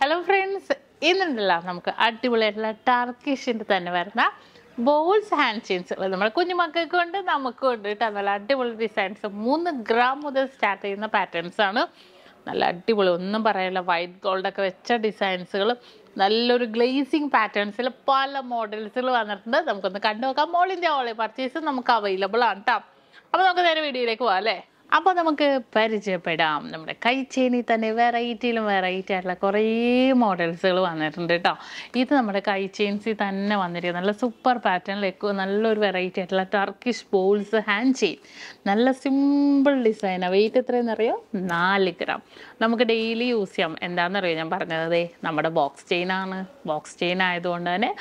Hello friends, ഇന്നുണ്ടല്ലോ നമുക്ക് അടിപൊളിയായിട്ടുള്ള ടർക്കിഷിന്റെ തന്നെ വരുന്ന ബോൾസ് ഹാൻഡ് ചെയിൻസ് നമ്മുടെ കുഞ്ഞുമക്കൾക്ക് കൊണ്ട് നമുക്കും ഉണ്ട് കേട്ടോ. നല്ല അടിപൊളി ഡിസൈൻസ് 3 ഗ്രാം മുതൽ സ്റ്റാർട്ട് ചെയ്യുന്ന പാറ്റേൺസ് ആണ്. നല്ല അടിപൊളി, ഒന്നും പറയാനില്ല. വൈറ്റ് ഗോൾഡ് ഒക്കെ വെച്ച ഡിസൈൻസുകൾ, നല്ലൊരു ഗ്ലേസിങ് പാറ്റേൺസിൽ പല മോഡൽസുകൾ വന്നിട്ടുണ്ട്. നമുക്കൊന്ന് കണ്ടു നോക്കാം. ഓൾ ഇന്ത്യ ഓൺലൈൻ പർച്ചേസ് നമുക്ക് അവൈലബിൾ ആണ് കേട്ടോ. അപ്പോൾ നമുക്ക് നേരെ വീഡിയോയിലേക്ക് പോകാം അല്ലേ. അപ്പോൾ നമുക്ക് പരിചയപ്പെടാം. നമ്മുടെ കൈ ചെയിനിൽ തന്നെ വെറൈറ്റി ആയിട്ടുള്ള കുറേ മോഡൽസുകൾ വന്നിട്ടുണ്ട് കേട്ടോ. ഇത് നമ്മുടെ കൈ ചെയിൻസിൽ തന്നെ വന്നിരിക്കുന്നത് നല്ല സൂപ്പർ പാറ്റേണിലേക്ക് നല്ലൊരു വെറൈറ്റി ആയിട്ടുള്ള ടർക്കിഷ് ബോൾസ് ഹാൻഡ് ചെയിൻ. നല്ല സിമ്പിൾ ഡിസൈനാണ്. വെയിറ്റ് എത്രയെന്ന് അറിയോ? 4 ഗ്രാം. നമുക്ക് ഡെയിലി യൂസ് ചെയ്യാം. എന്താണെന്നറിയോ ഞാൻ പറഞ്ഞത്? നമ്മുടെ ബോക്സ് ചെയിനാണ്. ബോക്സ് ചെയിൻ ആയതുകൊണ്ട് തന്നെ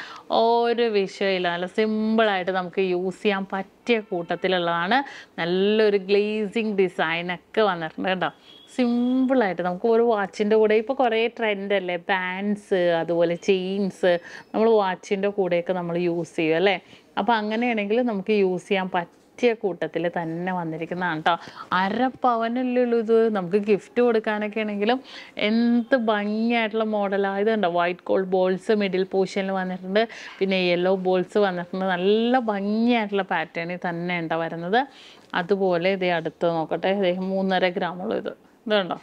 ഒരു വിഷയമില്ല. നല്ല സിമ്പിളായിട്ട് നമുക്ക് യൂസ് ചെയ്യാൻ പറ്റിയ കൂട്ടത്തിലുള്ളതാണ്. നല്ലൊരു ഗ്ലേസിങ് ഡിസൈനൊക്കെ വന്നിട്ടുണ്ട് കേട്ടോ. സിമ്പിളായിട്ട് നമുക്ക് ഒരു വാച്ചിൻ്റെ കൂടെ ഇപ്പോൾ കുറേ ട്രെൻഡല്ലേ, ബാൻഡ്സ് അതുപോലെ ചെയിൻസ് നമ്മൾ വാച്ചിൻ്റെ കൂടെയൊക്കെ നമ്മൾ യൂസ് ചെയ്യും അല്ലേ. അപ്പോൾ അങ്ങനെയാണെങ്കിൽ നമുക്ക് യൂസ് ചെയ്യാൻ പറ്റിയ കൂട്ടത്തിൽ തന്നെ വന്നിരിക്കുന്നതാണ് കേട്ടോ. 1/2 പവനല്ലേ ഇത്. നമുക്ക് ഗിഫ്റ്റ് കൊടുക്കാനൊക്കെ ആണെങ്കിലും എന്ത് ഭംഗിയായിട്ടുള്ള മോഡലാണ്. ഇതുണ്ടോ, വൈറ്റ് ഗോൾഡ് ബോൾസ് മിഡിൽ പോർഷനിൽ വന്നിട്ടുണ്ട്. പിന്നെ യെല്ലോ ബോൾസ് വന്നിട്ടുണ്ട്. നല്ല ഭംഗിയായിട്ടുള്ള പാറ്റേണിൽ തന്നെ ഉണ്ടോ വരുന്നത്. അതുപോലെ ഇതേ അടുത്ത് നോക്കട്ടെ, 3.5 ഗ്രാമുള്ള ഇതുണ്ടോ.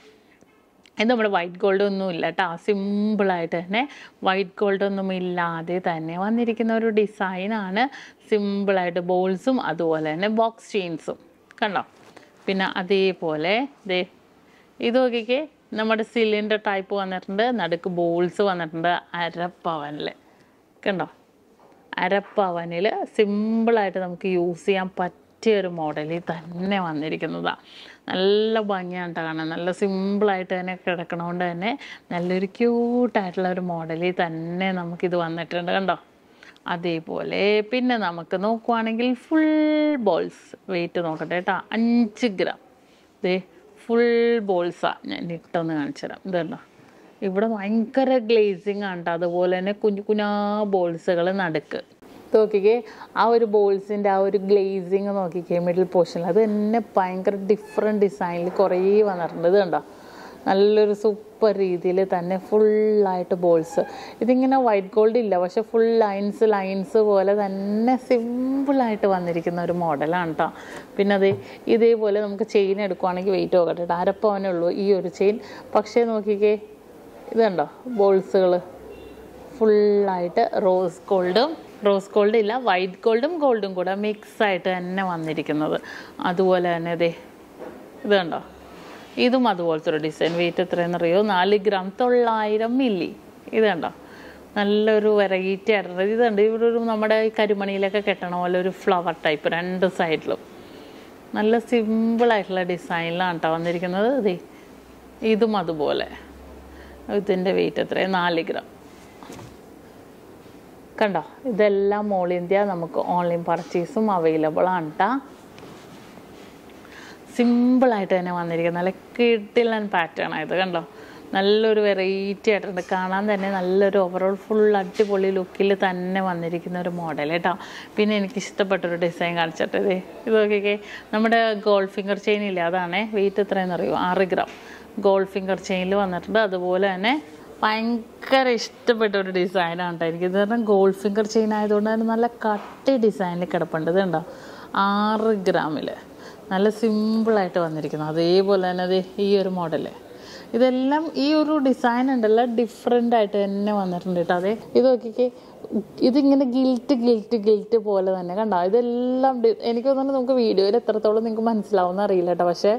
ഇത് നമ്മുടെ വൈറ്റ് ഗോൾഡ് ഒന്നും ഇല്ല കേട്ടോ. സിമ്പിളായിട്ട് തന്നെ വൈറ്റ് ഗോൾഡ് ഒന്നും ഇല്ലാതെ തന്നെ വന്നിരിക്കുന്ന ഒരു ഡിസൈനാണ്. സിമ്പിളായിട്ട് ബോൾസും അതുപോലെ തന്നെ ബോക്സ് ചെയിൻസും കണ്ടോ. പിന്നെ അതേപോലെ ഇത് നോക്കിക്കേ, നമ്മുടെ സിലിണ്ടർ ടൈപ്പ് വന്നിട്ടുണ്ട്. നടുക്ക് ബോൾസ് വന്നിട്ടുണ്ട്. 1/2 പവനിൽ കണ്ടോ. 1/2 പവനിൽ സിമ്പിളായിട്ട് നമുക്ക് യൂസ് ചെയ്യാൻ ഒരു മോഡലിൽ തന്നെ വന്നിരിക്കുന്നതാണ്. നല്ല ഭംഗിയാണ് കാണാൻ. നല്ല സിമ്പിളായിട്ട് തന്നെ കിടക്കണോണ്ട് തന്നെ നല്ലൊരു ക്യൂട്ടായിട്ടുള്ള ഒരു മോഡലിൽ തന്നെ നമുക്കിത് വന്നിട്ടുണ്ട് കണ്ടോ. അതേപോലെ പിന്നെ നമുക്ക് നോക്കുവാണെങ്കിൽ ഫുൾ ബോൾസ് വെയിറ്റ് നോക്കട്ടെ കേട്ടോ. 5 ഗ്രാം. ഫുൾ ബോൾസാണ്. ഞാൻ ഇട്ടൊന്ന് കാണിച്ചു തരാം. ഇതുണ്ടോ, ഇവിടെ ഭയങ്കര ഗ്ലേസിങ് ആണ് കേട്ടോ. അതുപോലെ തന്നെ കുഞ്ഞു ബോൾസുകൾ നടുക്ക് നോക്കിക്കേ. ആ ഒരു ബോൾസിൻ്റെ ആ ഒരു ഗ്ലേസിങ് നോക്കിക്കേ മിഡിൽ പോർഷനിൽ. അത് തന്നെ ഭയങ്കര ഡിഫറെൻറ്റ് ഡിസൈനിൽ കുറേ വന്നിട്ടുണ്ട്. ഇത് കണ്ടോ, നല്ലൊരു സൂപ്പർ രീതിയിൽ തന്നെ ഫുള്ളായിട്ട് ബോൾസ്. ഇതിങ്ങനെ വൈറ്റ് ഗോൾഡ് ഇല്ല, പക്ഷെ ഫുൾ ലൈൻസ് പോലെ തന്നെ സിമ്പിളായിട്ട് വന്നിരിക്കുന്ന ഒരു മോഡലാണ് കേട്ടോ. പിന്നെ ഇതേപോലെ നമുക്ക് ചെയിൻ എടുക്കുവാണെങ്കിൽ വെയിറ്റ് നോക്കട്ടെ കേട്ടോ. 1/2 പവനേ ഉള്ളൂ ഈ ഒരു ചെയിൻ. പക്ഷേ നോക്കിക്കേ, ഇതുണ്ടോ ബോൾസുകൾ ഫുള്ളായിട്ട് റോസ് ഗോൾഡ് ഇല്ല, വൈറ്റ് ഗോൾഡും കൂടെ മിക്സ് ആയിട്ട് തന്നെ വന്നിരിക്കുന്നത്. അതുപോലെ തന്നെ ഇത് കണ്ടോ, ഇതും അതുപോലത്തെ ഒരു ഡിസൈൻ. വെയിറ്റ് എത്രയെന്നറിയോ? 4 gram 900 milli. ഇത് കണ്ടോ, നല്ലൊരു വെറൈറ്റി ആയിട്ടുള്ളത്. ഇത് കണ്ടോ, ഇവിടെ ഒരു നമ്മുടെ ഈ കരിമണിയിലൊക്കെ കെട്ടണ പോലെ ഒരു ഫ്ലവർ ടൈപ്പ് 2 സൈഡിലും നല്ല സിമ്പിളായിട്ടുള്ള ഡിസൈനിലാണ് കേട്ടോ വന്നിരിക്കുന്നത്. ഇതും അതുപോലെ. ഇതിൻ്റെ വെയിറ്റ് എത്രയാണ്? 4 ഗ്രാം കണ്ടോ. ഇതെല്ലാം ഓൾ ഇന്ത്യ നമുക്ക് ഓൺലൈൻ പർച്ചേസും അവൈലബിൾ ആണ് കേട്ടോ. സിമ്പിളായിട്ട് തന്നെ വന്നിരിക്കുന്നത്. നല്ല കിടിലൻ പാറ്റേൺ ആയത് കണ്ടോ. നല്ലൊരു വെറൈറ്റി ആയിട്ടുണ്ട്. കാണാൻ തന്നെ നല്ലൊരു ഓവറോൾ ഫുൾ അടിപൊളി ലുക്കിൽ തന്നെ വന്നിരിക്കുന്ന ഒരു മോഡൽ കേട്ടോ. പിന്നെ എനിക്കിഷ്ടപ്പെട്ടൊരു ഡിസൈൻ കാണിച്ചിട്ട് ഇത് നോക്കിക്കേ. നമ്മുടെ ഗോൾഡ് ഫിംഗർ ചെയിൻ ഇല്ലേ, അതാണേ. വെയിറ്റ് എത്രയെന്ന് അറിയുമോ? 6 ഗ്രാം ഗോൾഡ് ഫിംഗർ ചെയിനിൽ വന്നിട്ടുണ്ട്. അതുപോലെ തന്നെ ഭയങ്കര ഇഷ്ടപ്പെട്ട ഒരു ഡിസൈനാണ് കേട്ടോ എനിക്ക്. ഇത് പറഞ്ഞാൽ ഗോൾഡ് ഫിംഗർ ചെയിൻ ആയതുകൊണ്ട് തന്നെ നല്ല കട്ടി ഡിസൈനിൽ കിടപ്പുണ്ട്. ഇതുണ്ടോ, 6 ഗ്രാമിൽ നല്ല സിമ്പിളായിട്ട് വന്നിരിക്കുന്നു. അതേപോലെ തന്നെ ഈ ഒരു മോഡൽ. ഇതെല്ലാം ഈ ഒരു ഡിസൈൻ ഉണ്ടല്ലോ ഡിഫറെൻ്റ് ആയിട്ട് തന്നെ വന്നിട്ടുണ്ട് കേട്ടോ. ഇത് നോക്കിക്കേ, ഇതിങ്ങനെ ഗിൽറ്റ് പോലെ തന്നെ കണ്ടോ. ഇതെല്ലാം എനിക്ക് തോന്നുന്നു നമുക്ക് വീഡിയോയിൽ എത്രത്തോളം നിങ്ങൾക്ക് മനസ്സിലാവുമെന്ന് അറിയില്ല കേട്ടോ. പക്ഷേ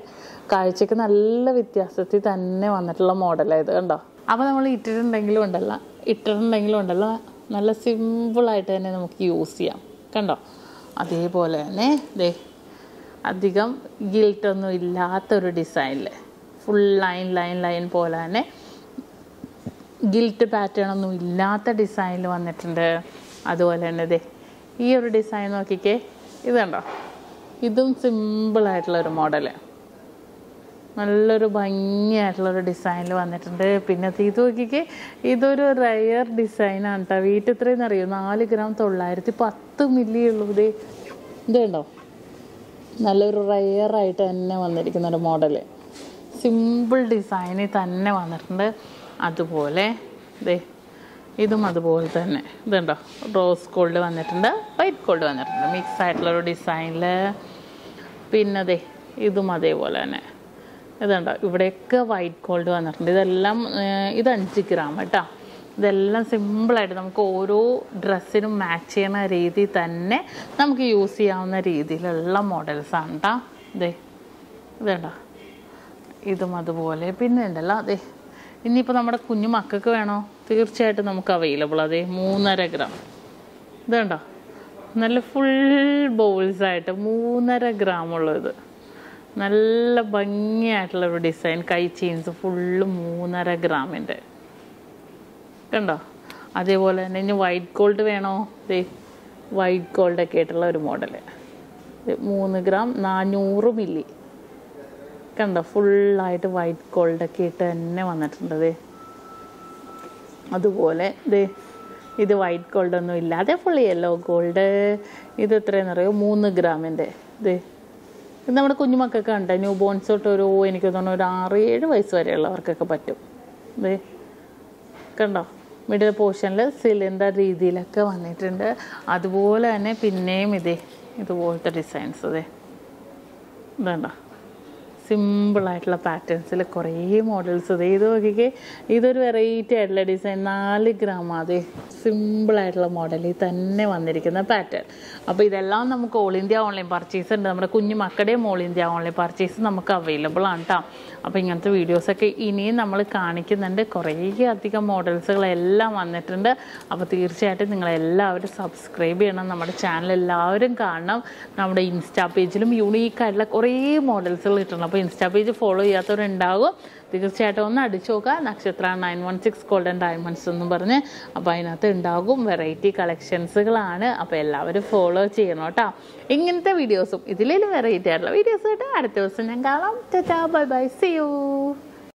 കാഴ്ചക്ക് നല്ല വ്യത്യാസത്തിൽ തന്നെ വന്നിട്ടുള്ള മോഡലായത് കണ്ടോ. അപ്പോൾ നമ്മൾ ഇട്ടിട്ടുണ്ടെങ്കിലും ഉണ്ടല്ലോ നല്ല സിമ്പിളായിട്ട് തന്നെ നമുക്ക് യൂസ് ചെയ്യാം കണ്ടോ. അതേപോലെ തന്നെ അധികം ഗിൽറ്റൊന്നും ഇല്ലാത്തൊരു ഡിസൈനിൽ ഫുൾ ലൈൻ പോലെ തന്നെ ഗിൽറ്റ് പാറ്റേൺ ഒന്നും ഇല്ലാത്ത ഡിസൈനിൽ വന്നിട്ടുണ്ട്. അതുപോലെ തന്നെ ഈ ഒരു ഡിസൈൻ നോക്കിക്കേ. ഇത് കണ്ടോ, ഇതും സിമ്പിളായിട്ടുള്ളൊരു മോഡല്. നല്ലൊരു ഭംഗിയായിട്ടുള്ളൊരു ഡിസൈനിൽ വന്നിട്ടുണ്ട്. പിന്നെ ഇത് നോക്കിക്കേ, ഇതൊരു റയർ ഡിസൈനാണ് കേട്ടോ. വെയിറ്റ് എത്രയെന്ന് അറിയോ? 4 ഗ്രാം 910 മില്ലി ഉള്ളൂ. ഇത് കണ്ടോ, നല്ലൊരു റയറായിട്ട് തന്നെ വന്നിരിക്കുന്നൊരു മോഡല്. സിമ്പിൾ ഡിസൈനിൽ തന്നെ വന്നിട്ടുണ്ട്. അതുപോലെ ദേ ഇതും അതുപോലെ തന്നെ ഇതുണ്ടോ റോസ് ഗോൾഡ് വന്നിട്ടുണ്ട്, വൈറ്റ് ഗോൾഡ് വന്നിട്ടുണ്ട്, മിക്സ് ആയിട്ടുള്ളൊരു ഡിസൈനിൽ. പിന്നെ ദേ ഇതും അതേപോലെ തന്നെ ഇതുണ്ടോ ഇവിടെയൊക്കെ വൈറ്റ് ഗോൾഡ് വന്നിട്ടുണ്ട്. ഇതെല്ലാം ഇത് 5 ഗ്രാം കേട്ടോ. ഇതെല്ലാം സിമ്പിളായിട്ട് നമുക്ക് ഓരോ ഡ്രസ്സിനും മാച്ച് ചെയ്യുന്ന രീതി തന്നെ നമുക്ക് യൂസ് ചെയ്യാവുന്ന രീതിയിലുള്ള മോഡൽസാണ് കേട്ടോ. ഇതേ ഇതുണ്ടോ ഇതും അതുപോലെ. പിന്നെ ഉണ്ടല്ലോ അതെ ഇനിയിപ്പോൾ നമ്മുടെ കുഞ്ഞു മക്കൾക്ക് വേണോ, തീർച്ചയായിട്ടും നമുക്ക് അവൈലബിൾ. അതെ 3.5 ഗ്രാം ഇതുണ്ടോ നല്ല ഫുൾ ബൗൾസായിട്ട് 3.5 ഗ്രാമുള്ളത്, നല്ല ഭംഗിയായിട്ടുള്ളൊരു ഡിസൈൻ. കൈ ചെയിൻസ് ഫുള്ള് 3.5 ഗ്രാമിൻ്റെ കണ്ടോ. അതേപോലെ തന്നെ ഇനി വൈറ്റ് ഗോൾഡ് വേണോ, ദേ വൈറ്റ് ഗോൾഡൊക്കെ ആയിട്ടുള്ള ഒരു മോഡൽ 3 ഗ്രാം 400 മില്ലി കണ്ടോ. ഫുള്ളായിട്ട് വൈറ്റ് ഗോൾഡൊക്കെ ഇട്ട് തന്നെ വന്നിട്ടുണ്ട്. ദേ അതുപോലെ ദേ ഇത് വൈറ്റ് ഗോൾഡൊന്നും ഇല്ലാതെ ഫുൾ യെല്ലോ ഗോൾഡ്. ഇത് എത്രയെന്ന് അറിയോ, 3 ഗ്രാമിൻ്റെ. ദേ ഇത് നമ്മുടെ കുഞ്ഞുമക്കൊക്കെ ഉണ്ട്, ന്യൂ ബോൺസ് തൊട്ട് ഒരു എനിക്ക് തോന്നുന്നു ഒരു 6-7 വയസ്സ് വരെയുള്ളവർക്കൊക്കെ പറ്റും. ദേ കണ്ടോ മിഡിൽ പോർഷനിൽ സിലിണ്ടർ രീതിയിലൊക്കെ വന്നിട്ടുണ്ട്. അതുപോലെ തന്നെ പിന്നെയും ഇതുപോലത്തെ ഡിസൈൻസ് അതെ ഇതുണ്ടോ സിമ്പിളായിട്ടുള്ള പാറ്റേൺസിൽ കുറേ മോഡൽസ്. അതെ ഇത് നോക്കിക്കേ, ഇതൊരു വെറൈറ്റി ആയിട്ടുള്ള ഡിസൈൻ 4 ഗ്രാം. അതെ സിമ്പിളായിട്ടുള്ള മോഡലിൽ തന്നെ വന്നിരിക്കുന്ന പാറ്റേൺ. അപ്പോൾ ഇതെല്ലാം നമുക്ക് ഓൾ ഇന്ത്യ ഓൺലൈൻ പർച്ചേസ് ഉണ്ട്. നമ്മുടെ കുഞ്ഞു മക്കളുടെയും ഓൾ ഇന്ത്യ ഓൺലൈൻ പർച്ചേസ് നമുക്ക് അവൈലബിൾ ആണ് കേട്ടോ. അപ്പോൾ ഇങ്ങനത്തെ വീഡിയോസൊക്കെ ഇനിയും നമ്മൾ കാണിക്കുന്നുണ്ട്. കുറേ അധികം മോഡൽസുകളെല്ലാം വന്നിട്ടുണ്ട്. അപ്പോൾ തീർച്ചയായിട്ടും നിങ്ങളെല്ലാവരും സബ്സ്ക്രൈബ് ചെയ്യണം, നമ്മുടെ ചാനൽ എല്ലാവരും കാണണം. നമ്മുടെ ഇൻസ്റ്റാ പേജിലും യൂണീക്കായിട്ടുള്ള കുറേ മോഡൽസുകൾ കിട്ടണം. അപ്പോൾ ഇൻസ്റ്റാ പേജ് ഫോളോ ചെയ്യാത്തവരുണ്ടാകും, തീർച്ചയായിട്ടും ഒന്ന് അടിച്ചു നോക്കുക. നക്ഷത്ര 916 ഗോൾഡൻ ഡയമണ്ട്സ് എന്നും പറഞ്ഞ്. അപ്പോൾ അതിനകത്ത് ഉണ്ടാകും വെറൈറ്റി കളക്ഷൻസുകളാണ്. അപ്പോൾ എല്ലാവരും ഫോളോ ചെയ്യണം കേട്ടോ. ഇങ്ങനത്തെ വീഡിയോസും ഇതിലും വെറൈറ്റി ആയിട്ടുള്ള വീഡിയോസ് കേട്ടോ അടുത്ത ദിവസം ഞാൻ കാണാം. Tata bye bye, see U.